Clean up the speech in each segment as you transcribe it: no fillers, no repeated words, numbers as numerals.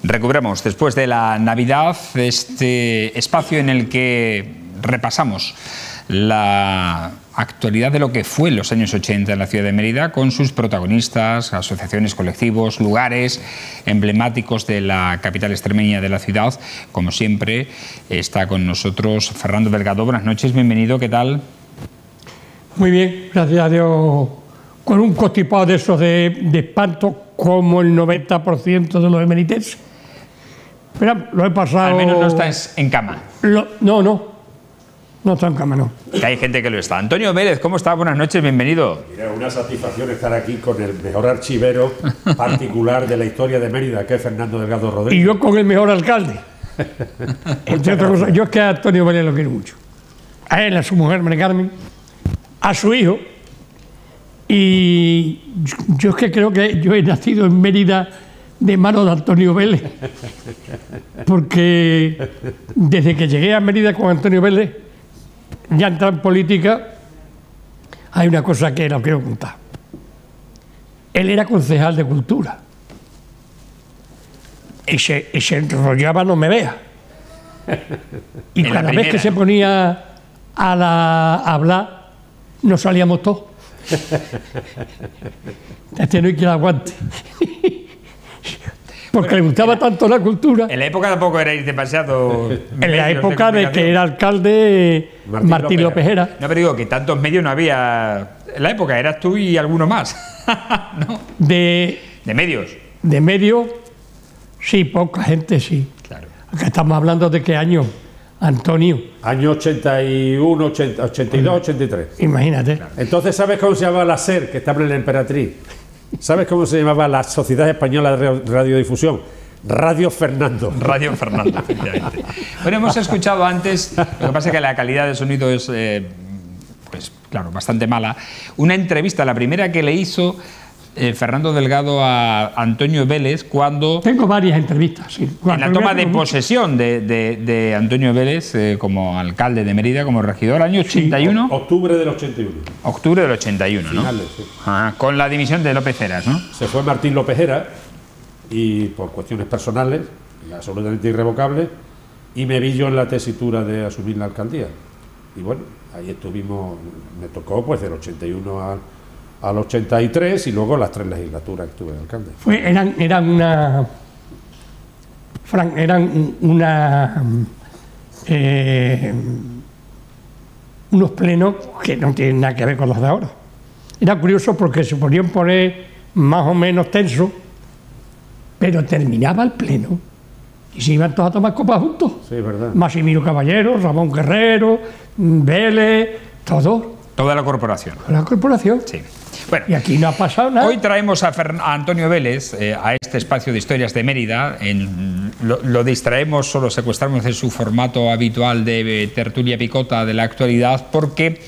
Recuperamos después de la Navidad este espacio en el que repasamos la actualidad de lo que fue en los años 80 en la ciudad de Mérida, con sus protagonistas, asociaciones, colectivos, lugares emblemáticos de la capital extremeña de la ciudad. Como siempre, está con nosotros Fernando Delgado. Buenas noches, bienvenido, ¿qué tal? Muy bien, gracias a Dios, con un constipado de esos de espanto, como el 90% de los emeritenses. Pero lo he pasado... Al menos no estás en cama. No está en cama, no. Que hay gente que lo está. Antonio Vélez, ¿cómo está? Buenas noches, bienvenido. Mira, una satisfacción estar aquí con el mejor archivero particular de la historia de Mérida, que es Fernando Delgado Rodríguez. Y yo con el mejor alcalde. Entre otras cosas, yo es que a Antonio Vélez lo quiero mucho. A él, a su mujer, María Carmen, a su hijo. Y yo es que creo que yo he nacido en Mérida de mano de Antonio Vélez, porque desde que llegué a Mérida con Antonio Vélez, ya entré en política, hay una cosa que lo quiero contar. Él era concejal de Cultura y se enrollaba, no me vea. Y cada vez que se ponía a hablar, nos salíamos todos. Este no hay quien aguante. Porque le gustaba tanto la cultura. En la época tampoco erais demasiado... En la época de que era alcalde Martín Lopejera. No, pero digo que tantos medios no había... En la época eras tú y alguno más. ¿No? De medios. De medios, sí, poca gente, sí. Claro. Acá estamos hablando de qué año, Antonio. Año 81, 82, 83. Imagínate. Claro. Entonces, ¿sabes cómo se llamaba la SER, que estaba en la Emperatriz? ¿Sabes cómo se llamaba la Sociedad Española de Radiodifusión? Radio Fernando. Radio Fernando, efectivamente. Bueno, hemos escuchado antes, lo que pasa es que la calidad del sonido es, pues claro, bastante mala. Una entrevista, la primera que le hizo Fernando Delgado a Antonio Vélez cuando... Tengo varias entrevistas, sí. En la toma de posesión de Antonio Vélez como alcalde de Mérida, como regidor, año 81. Sí, octubre del 81. Octubre del 81, ¿no? Finales, sí. Con la dimisión de López Heras, ¿no? Se fue Martín Lopejera y por cuestiones personales, absolutamente irrevocables, y me vi yo en la tesitura de asumir la alcaldía. Y bueno, ahí estuvimos, me tocó pues del 81 al 83 y luego las 3 legislaturas que estuve de alcalde. Unos plenos que no tienen nada que ver con los de ahora. Era curioso porque se podían poner más o menos tensos, pero terminaba el pleno y se iban todos a tomar copas juntos. Sí, es verdad. Maximino Caballero, Ramón Guerrero, Vélez, todos. Toda la corporación. La corporación. Sí. Bueno, y aquí no ha pasado nada. Hoy traemos a Antonio Vélez a este espacio de historias de Mérida. Lo distraemos, solo secuestramos de su formato habitual de tertulia picota de la actualidad, porque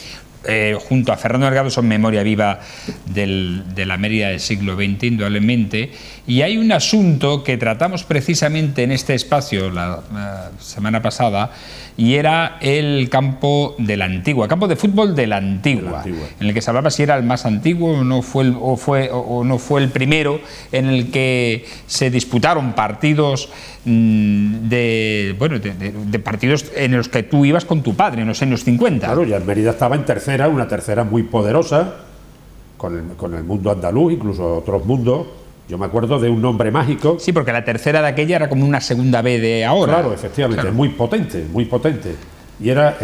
junto a Fernando Delgado son memoria viva de la Mérida del siglo XX, indudablemente. Y hay un asunto que tratamos precisamente en este espacio la semana pasada, y era el campo de la Antigua, campo de fútbol de la Antigua, en el que se hablaba si era el más antiguo o no fue el primero en el que se disputaron partidos de partidos en los que tú ibas con tu padre en los años 50. Claro, ya Mérida estaba en tercera, una tercera muy poderosa, con el mundo andaluz, incluso otros mundos. Yo me acuerdo de un nombre mágico. Sí, porque la tercera de aquella era como una segunda B de ahora. Claro, efectivamente, claro. Muy potente, muy potente. Y era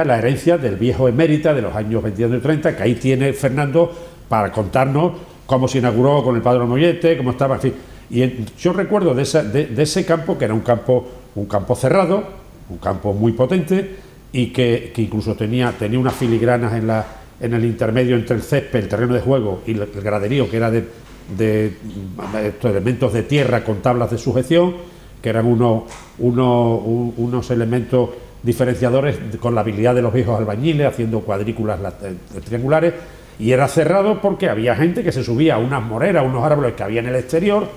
la herencia del viejo emérita de los años 21 y 30, que ahí tiene Fernando para contarnos cómo se inauguró con el Padre Mollete, cómo estaba, en fin. Y yo recuerdo de ese campo, que era un campo cerrado, un campo muy potente, y que incluso tenía unas filigranas en el intermedio entre el césped, el terreno de juego y el graderío, que era de estos elementos de tierra con tablas de sujeción, que eran unos elementos diferenciadores con la habilidad de los viejos albañiles, haciendo cuadrículas triangulares, y era cerrado porque había gente que se subía a unas moreras, unos árboles que había en el exterior,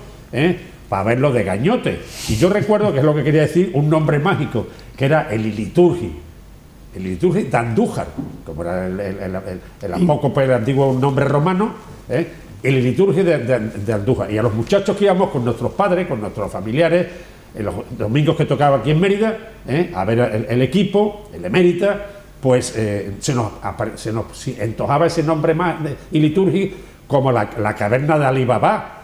para verlo de gañote. Y yo recuerdo, que es lo que quería decir, un nombre mágico, que era el Iliturgi de Andújar, como era el apócope, el antiguo nombre romano, el liturgia de Andújar. Y a los muchachos que íbamos con nuestros padres, con nuestros familiares, en los domingos que tocaba aquí en Mérida, a ver el equipo, el Emérita, pues se nos entojaba ese nombre más y liturgia como la caverna de Alibaba.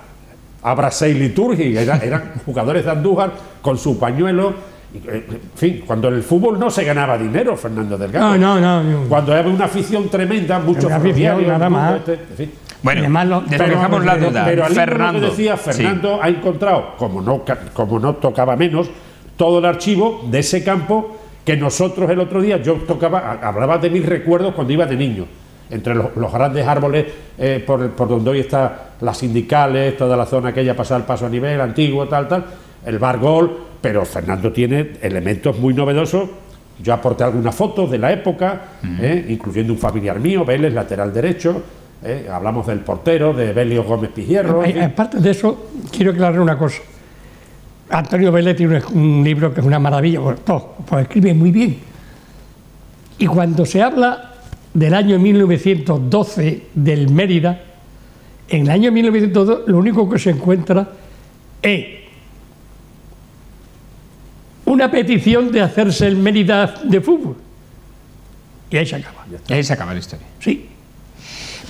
Abra 6 liturgia, eran jugadores de Andújar con su pañuelo. En fin, cuando en el fútbol no se ganaba dinero, Fernando Delgado. No. Cuando había una afición tremenda, muchos ferroviarios, nada más. en fin. Bueno, despejamos la duda. Pero al Fernando, que decía, Fernando ha encontrado, como no tocaba menos, todo el archivo de ese campo que nosotros el otro día, yo hablaba de mis recuerdos cuando iba de niño, entre los grandes árboles por donde hoy están las sindicales, toda la zona aquella pasada el paso a nivel, antiguo, tal, el bar Gol, pero Fernando tiene elementos muy novedosos. Yo aporté algunas fotos de la época, incluyendo un familiar mío, Vélez, lateral derecho. Hablamos del portero, de Belio Gómez Pizierro. Aparte de eso, quiero aclarar una cosa. Antonio Vélez tiene un libro que es una maravilla, pues escribe muy bien. Y cuando se habla del año 1912 del Mérida, en el año 1912 lo único que se encuentra es una petición de hacerse el Mérida de fútbol. Y ahí se acaba. Y ahí se acaba la historia. Sí.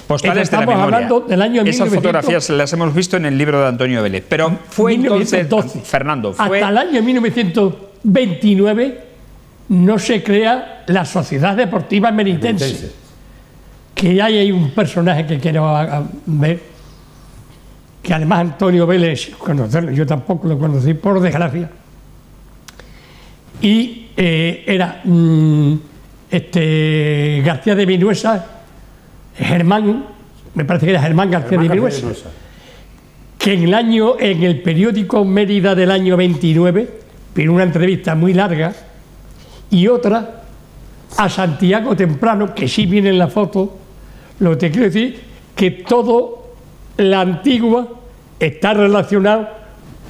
Postales de la estamos memoria. hablando del año Esas 1900, fotografías las hemos visto en el libro de Antonio Vélez. Pero fue 1912, entonces, Fernando, fue... hasta el año 1929 no se crea la Sociedad Deportiva Meritense. Que hay un personaje que quiero ver, que además Antonio Vélez, conocerlo, yo tampoco lo conocí, por desgracia. Y era García de Vinuesa, Germán, me parece que era Germán García de Vinuesa, que en el periódico Mérida del año 29, pero una entrevista muy larga, y otra a Santiago Temprano, que sí viene en la foto. Lo que te quiero decir que todo la antigua está relacionado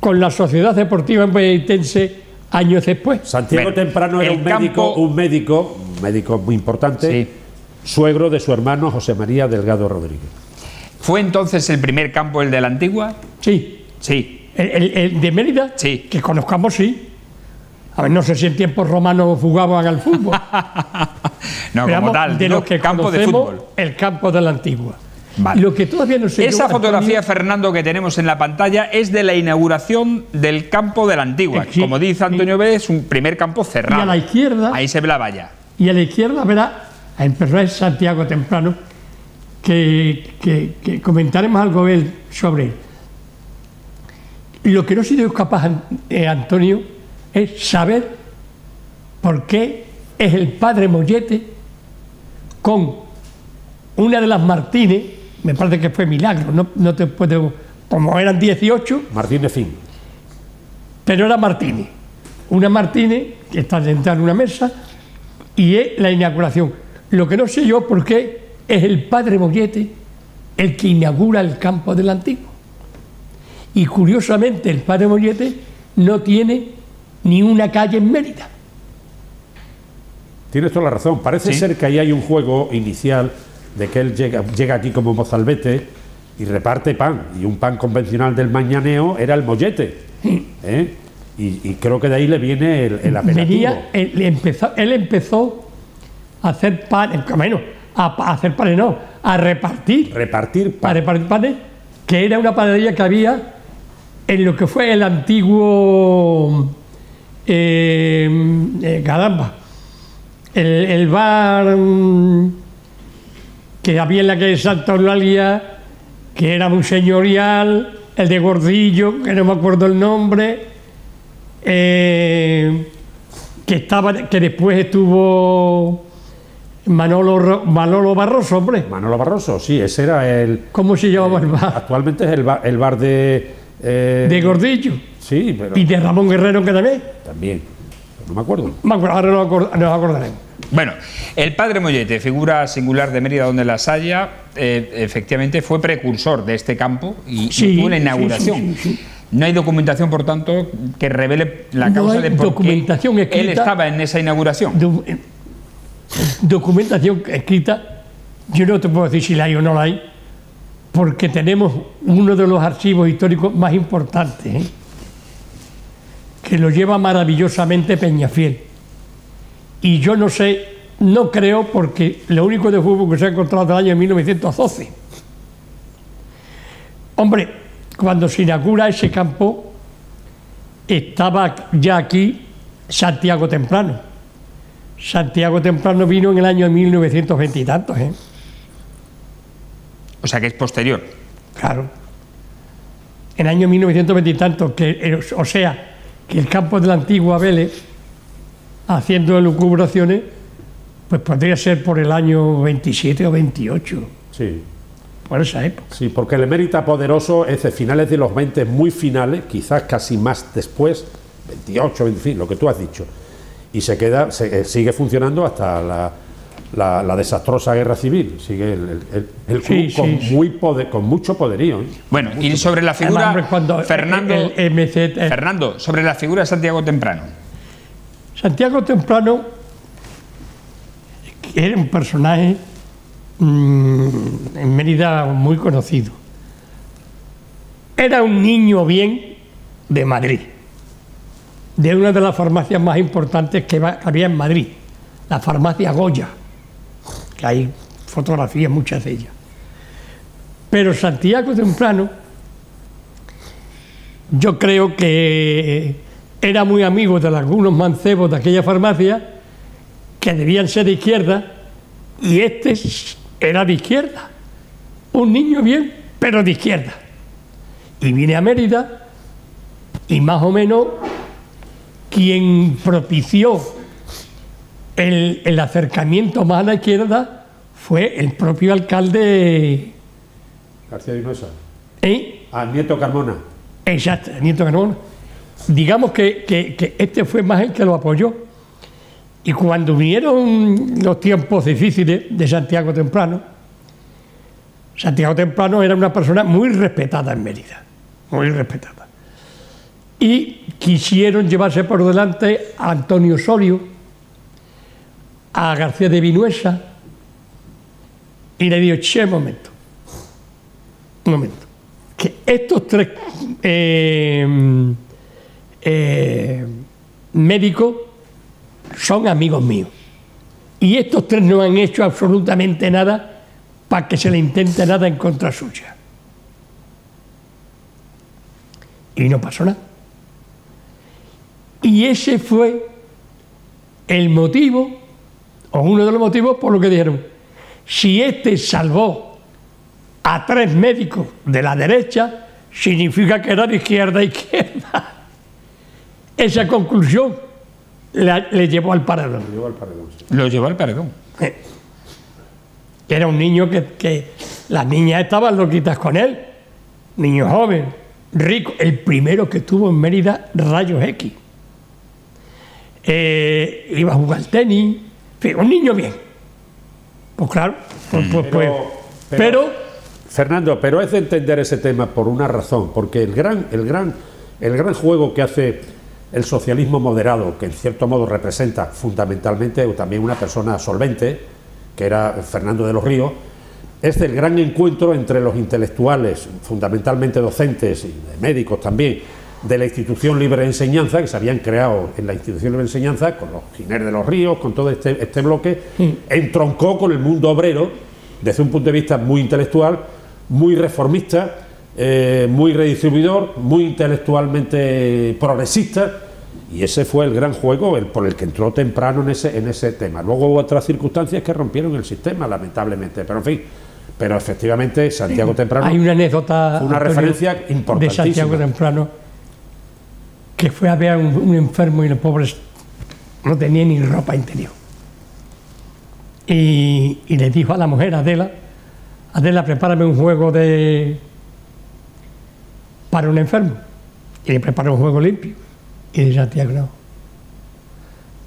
con la Sociedad Deportiva Meritense años después. Santiago Temprano era un médico muy importante, sí, suegro de su hermano José María Delgado Rodríguez. ¿Fue entonces el primer campo el de la Antigua? Sí. Sí. ¿El de Mérida? Sí. Que conozcamos, sí. A ver, no sé si en tiempos romanos jugaban al fútbol. No, pero como tal, de no, los que campo de fútbol. El campo de la Antigua. Vale. Lo que todavía no sé. Esa fotografía, Fernando, que tenemos en la pantalla es de la inauguración del campo de la Antigua. Sí, como dice Antonio Vélez, es un primer campo cerrado. Y a la izquierda. Ahí se ve la valla. Y a la izquierda verá el personaje Santiago Temprano, que comentaremos algo sobre él. Lo que no he sido capaz, Antonio, es saber por qué es el padre Mollete con una de las Martínez, me parece que fue Milagro, no te puedo, como eran 18. Martínez Fin. Pero era Martínez. Una Martínez que está sentada en una mesa y es la inauguración. Lo que no sé yo por qué es el padre Mollete el que inaugura el campo del Antiguo. Y curiosamente el padre Mollete no tiene ni una calle en Mérida. Tienes toda la razón. Parece ser que ahí hay un juego inicial de que él llega aquí como mozalbete y reparte pan. Y un pan convencional del mañaneo era el mollete. Y creo que de ahí le viene el apelativo. Él empezó a hacer pan, bueno, a hacer panes no, a repartir. Repartir pan. A repartir panes, que era una panadería que había en lo que fue el antiguo caramba, el bar que había en la calle Santa Eulalia, que era muy señorial, el de Gordillo, que no me acuerdo el nombre, que después estuvo Manolo Barroso, hombre. Manolo Barroso, sí, ese era el... ¿Cómo se llamaba el bar? Actualmente es el bar de Gordillo. Sí, pero... Y de Ramón Guerrero, que también. No me acuerdo. Ahora nos acordaremos. Bueno, el padre Mollete, figura singular de Mérida donde las haya, efectivamente fue precursor de este campo y tuvo una inauguración. Sí. No hay documentación, por tanto, que revele la causa de por qué él estaba en esa inauguración. Documentación escrita, yo no te puedo decir si la hay o no la hay, porque tenemos uno de los archivos históricos más importantes, que lo lleva maravillosamente Peñafiel. Y yo no sé, no creo, porque lo único de fútbol que se ha encontrado del año 1912. Hombre, cuando se inaugura ese campo, estaba ya aquí Santiago Temprano. Santiago Temprano vino en el año 1920 y tantos, O sea que es posterior. Claro. En el año 1920 y tantos, o sea, que el campo de la antigua Vélez, haciendo elucubraciones, pues podría ser por el año 27 o 28. Sí. Por esa época. Sí, porque el emérita poderoso es de finales de los 20, muy finales, quizás casi más después, 28, en fin, lo que tú has dicho. Y sigue funcionando hasta la desastrosa guerra civil. Sigue el club con mucho poderío. Bueno, y sobre la figura, Además, Fernando, sobre la figura de Santiago Temprano. Santiago Temprano era un personaje en Mérida muy conocido. Era un niño bien de Madrid, de una de las farmacias más importantes que había en Madrid, la farmacia Goya, que hay fotografías, muchas de ellas. Pero Santiago Temprano, yo creo que era muy amigo de algunos mancebos de aquella farmacia, que debían ser de izquierda, y este era de izquierda, un niño bien, pero de izquierda. Y viene a Mérida, y más o menos quien propició el acercamiento más a la izquierda fue el propio alcalde García de Vinuesa. Nieto Carmona. Exacto, Nieto Carmona. Digamos que este fue más el que lo apoyó. Y cuando vinieron los tiempos difíciles de Santiago Temprano era una persona muy respetada en Mérida, muy respetada. Y quisieron llevarse por delante a Antonio Osorio, a García de Vinuesa, y le digo, un momento, que estos tres médicos son amigos míos, y estos tres no han hecho absolutamente nada para que se le intente nada en contra suya. Y no pasó nada. Y ese fue el motivo, o uno de los motivos por lo que dijeron, si este salvó a tres médicos de la derecha, significa que era de izquierda a izquierda. Esa conclusión le llevó al paredón. Lo llevó al paredón. Era un niño que las niñas estaban loquitas con él. Niño joven, rico, el primero que tuvo en Mérida rayos X. Iba a jugar al tenis, un niño bien. Pues claro, pero Fernando, pero es de entender ese tema por una razón, porque el gran juego que hace el socialismo moderado, que en cierto modo representa fundamentalmente también una persona solvente, que era Fernando de los Ríos, es el gran encuentro entre los intelectuales, fundamentalmente docentes y médicos también, de la institución libre de enseñanza, que se habían creado en la institución libre de enseñanza, con los Giner de los Ríos, con todo este bloque, entroncó con el mundo obrero, desde un punto de vista muy intelectual, muy reformista, muy redistribuidor, muy intelectualmente progresista, y ese fue el gran juego por el que entró Temprano en ese tema. Luego hubo otras circunstancias que rompieron el sistema, lamentablemente, pero en fin, pero efectivamente Santiago Temprano hay una anécdota, fue una referencia importantísima de Santiago Temprano, que fue a ver a un enfermo y el pobre no tenía ni ropa interior, y le dijo a la mujer, Adela, prepárame un juego para un enfermo, y le preparó un juego limpio. Y dice Santiago, no,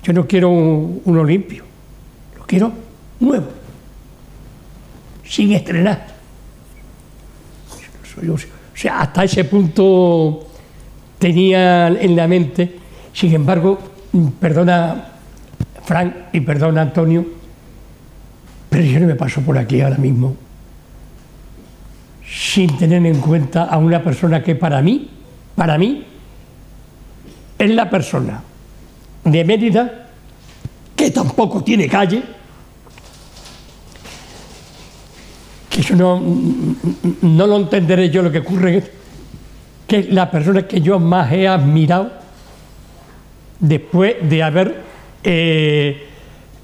yo no quiero uno limpio, lo quiero nuevo, sin estrenar. O sea, hasta ese punto tenía en la mente. Sin embargo, perdona Frank y perdona Antonio, pero yo no me paso por aquí ahora mismo sin tener en cuenta a una persona que para mí, es la persona de Mérida que tampoco tiene calle, que eso no lo entenderé yo lo que ocurre, que es la persona que yo más he admirado después de haber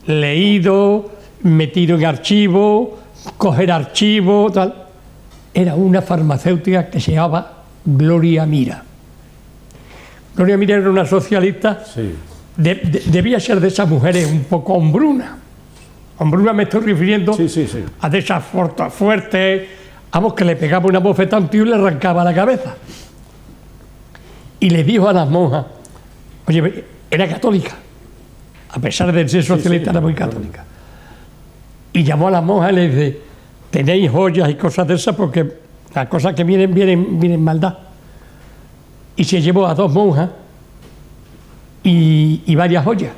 leído, metido en archivo, coger archivo, tal. Era una farmacéutica que se llamaba Gloria Mira. Gloria Mira era una socialista, Sí. Debía ser de esas mujeres un poco hombruna. Hombruna me estoy refiriendo Sí, sí, sí. a de esas fuertes, vamos, que le pegaba una bofetada a un tío y le arrancaba la cabeza. Y le dijo a las monjas, oye, era católica, a pesar de ser socialista, era muy católica. Y llamó a las monjas y le dice, tenéis joyas y cosas de esas porque las cosas que vienen maldad. Y se llevó a 2 monjas y varias joyas.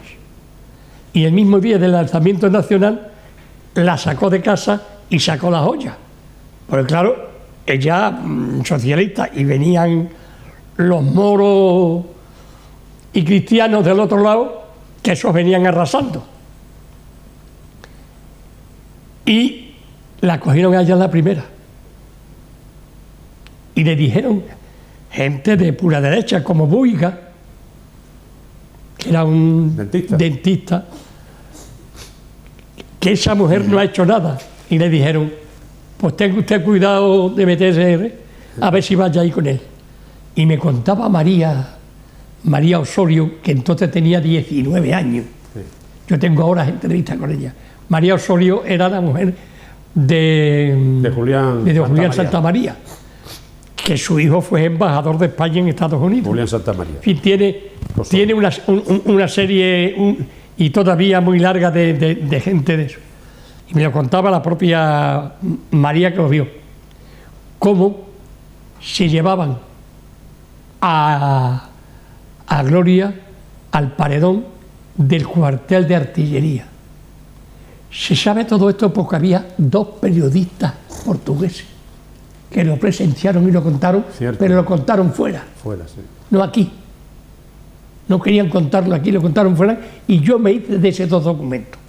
Y el mismo día del lanzamiento nacional la sacó de casa y sacó las joyas. Porque claro, ella socialista, y venían los moros y cristianos del otro lado, que esos venían arrasando. Y la cogieron a ella la primera. Y le dijeron, gente de pura derecha, como Buiga, que era un dentista, que esa mujer no ha hecho nada. Y le dijeron, pues tenga usted cuidado de meterse, a ver si vaya ahí con él. Y me contaba María Osorio, que entonces tenía 19 años. Sí. Yo tengo ahora entrevistas con ella. María Osorio era la mujer de Julián Santamaría, que su hijo fue embajador de España en Estados Unidos. Julián Santamaría. En fin, tiene una serie y todavía muy larga de gente de eso. Y me lo contaba la propia María, que lo vio. Cómo se llevaban a Gloria al paredón del cuartel de artillería. Se sabe todo esto porque había 2 periodistas portugueses que lo presenciaron y lo contaron, Cierto. pero lo contaron fuera, Sí. no aquí. No querían contarlo aquí, lo contaron fuera, y yo me hice de esos 2 documentos.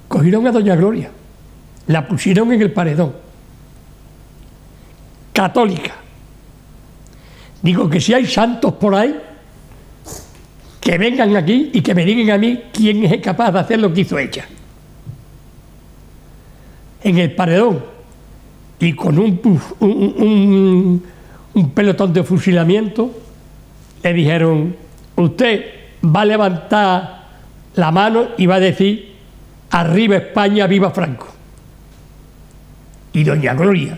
Cogieron a doña Gloria, la pusieron en el paredón, católica. Digo que si hay santos por ahí, que vengan aquí y que me digan a mí quién es capaz de hacer lo que hizo ella. En el paredón, y con un pelotón de fusilamiento, le dijeron, usted va a levantar la mano y va a decir, arriba España, viva Franco. Y doña Gloria,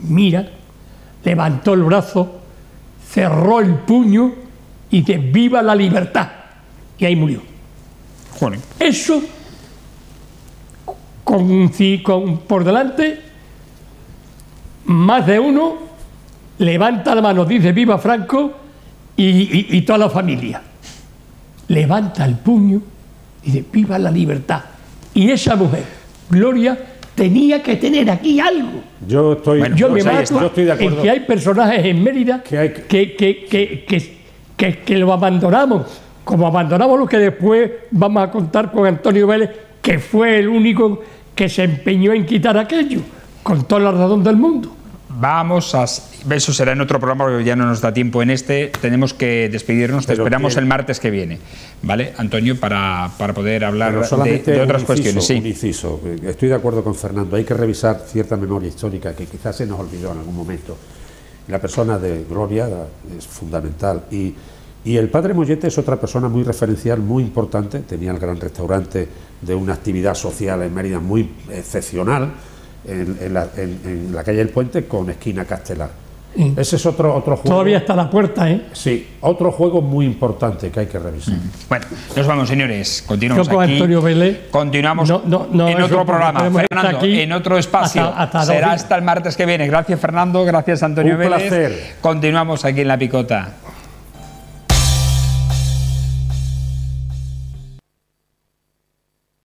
mira, levantó el brazo, cerró el puño y dice, viva la libertad. Y ahí murió. Joder. Eso, por delante, más de uno levanta la mano, dice, viva Franco, y toda la familia. Levanta el puño y dice, viva la libertad. Y esa mujer, Gloria, tenía que tener aquí algo. Yo estoy de acuerdo en que hay personajes en Mérida que lo abandonamos, como abandonamos lo que después vamos a contar con Antonio Vélez, que fue el único que se empeñó en quitar aquello, con toda la razón del mundo. Eso será en otro programa porque ya no nos da tiempo en este. Tenemos que despedirnos. Te esperamos el martes que viene, ¿vale, Antonio? Para poder hablar de otras cuestiones. Sí. Un inciso. Estoy de acuerdo con Fernando. Hay que revisar cierta memoria histórica que quizás se nos olvidó en algún momento. La persona de Gloria es fundamental. Y el padre Mollete es otra persona muy referencial, muy importante. Tenía el gran restaurante de una actividad social en Mérida muy excepcional, en la calle del Puente con esquina Castelar. Ese es otro juego. Todavía está a la puerta, ¿eh? Sí, otro juego muy importante que hay que revisar. Bueno, nos vamos, señores. Continuamos yo con aquí. Antonio Vélez. Continuamos en otro programa. Fernando, aquí en otro espacio. Será hasta el martes que viene. Gracias, Fernando. Gracias, Antonio Vélez. Un placer. Continuamos aquí en La Picota.